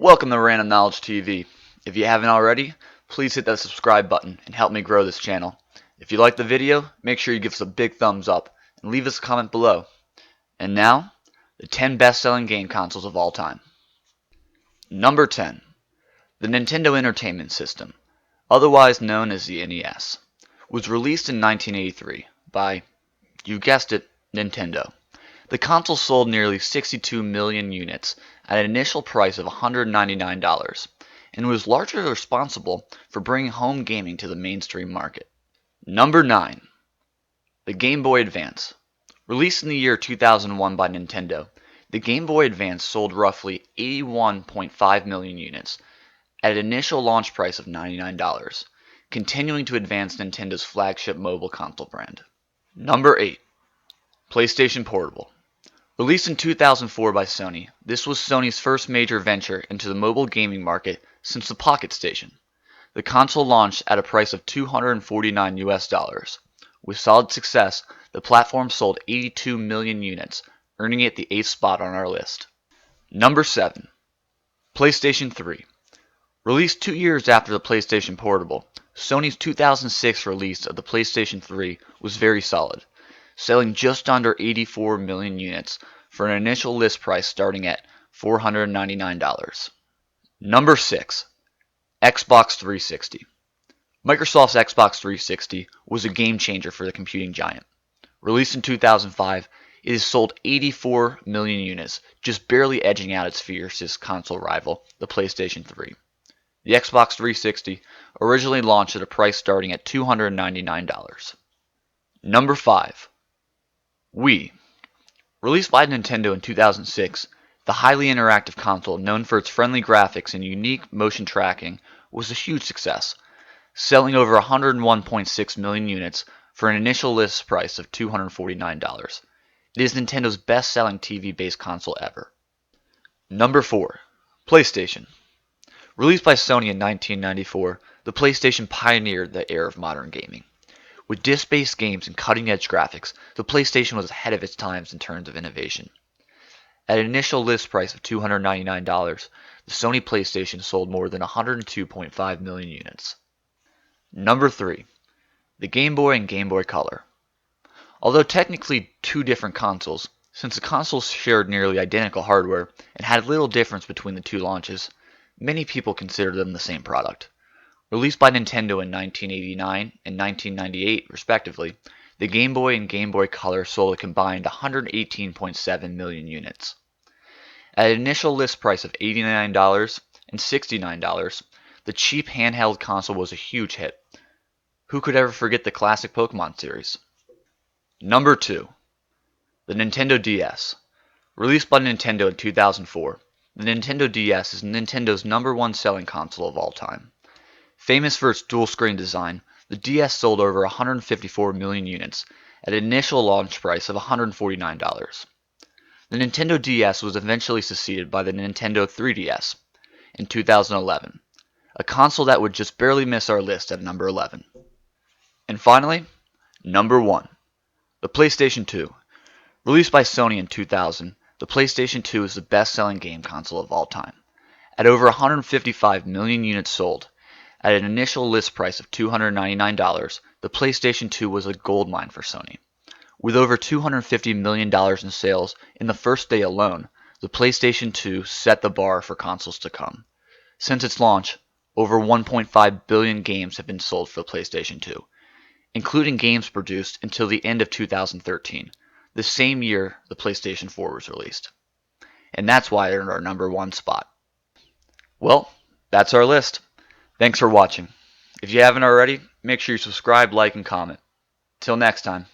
Welcome to Random Knowledge TV. If you haven't already, please hit that subscribe button and help me grow this channel. If you like the video, make sure you give us a big thumbs up and leave us a comment below. And now, the 10 best-selling game consoles of all time. Number 10. The Nintendo Entertainment System, otherwise known as the NES, was released in 1983 by, you guessed it, Nintendo. The console sold nearly 62 million units at an initial price of $199 and was largely responsible for bringing home gaming to the mainstream market. Number 9. The Game Boy Advance. Released in the year 2001 by Nintendo, the Game Boy Advance sold roughly 81.5 million units at an initial launch price of $99, continuing to advance Nintendo's flagship mobile console brand. Number 8. PlayStation Portable. Released in 2004 by Sony, this was Sony's first major venture into the mobile gaming market since the Pocket Station. The console launched at a price of $249. With solid success, the platform sold 82 million units, earning it the 8th spot on our list. Number 7. PlayStation 3. Released 2 years after the PlayStation Portable, Sony's 2006 release of the PlayStation 3 was very solid, selling just under 84 million units for an initial list price starting at $499. Number 6. Xbox 360. Microsoft's Xbox 360 was a game changer for the computing giant. Released in 2005, it has sold 84 million units, just barely edging out its fiercest console rival, the PlayStation 3. The Xbox 360 originally launched at a price starting at $299. Number 5. Wii. Released by Nintendo in 2006, the highly interactive console, known for its friendly graphics and unique motion tracking, was a huge success, selling over 101.6 million units for an initial list price of $249. It is Nintendo's best-selling TV-based console ever. Number 4. PlayStation. Released by Sony in 1994, the PlayStation pioneered the era of modern gaming. With disc-based games and cutting-edge graphics, the PlayStation was ahead of its times in terms of innovation. At an initial list price of $299, the Sony PlayStation sold more than 102.5 million units. Number 3. The Game Boy and Game Boy Color. Although technically two different consoles, since the consoles shared nearly identical hardware and had little difference between the two launches, many people consider them the same product. Released by Nintendo in 1989 and 1998 respectively, the Game Boy and Game Boy Color sold a combined 118.7 million units. At an initial list price of $89 and $69, the cheap handheld console was a huge hit. Who could ever forget the classic Pokemon series? Number 2. The Nintendo DS. Released by Nintendo in 2004, the Nintendo DS is Nintendo's #1 selling console of all time. Famous for its dual-screen design, the DS sold over 154 million units at an initial launch price of $149. The Nintendo DS was eventually succeeded by the Nintendo 3DS in 2011, a console that would just barely miss our list at number 11. And finally, number 1. The PlayStation 2. Released by Sony in 2000, the PlayStation 2 is the best-selling game console of all time. At over 155 million units sold, at an initial list price of $299, the PlayStation 2 was a goldmine for Sony. With over $250 million in sales in the first day alone, the PlayStation 2 set the bar for consoles to come. Since its launch, over 1.5 billion games have been sold for the PlayStation 2, including games produced until the end of 2013, the same year the PlayStation 4 was released. And that's why it earned our #1 spot. Well, that's our list. Thanks for watching. If you haven't already, make sure you subscribe, like, and comment. Till next time.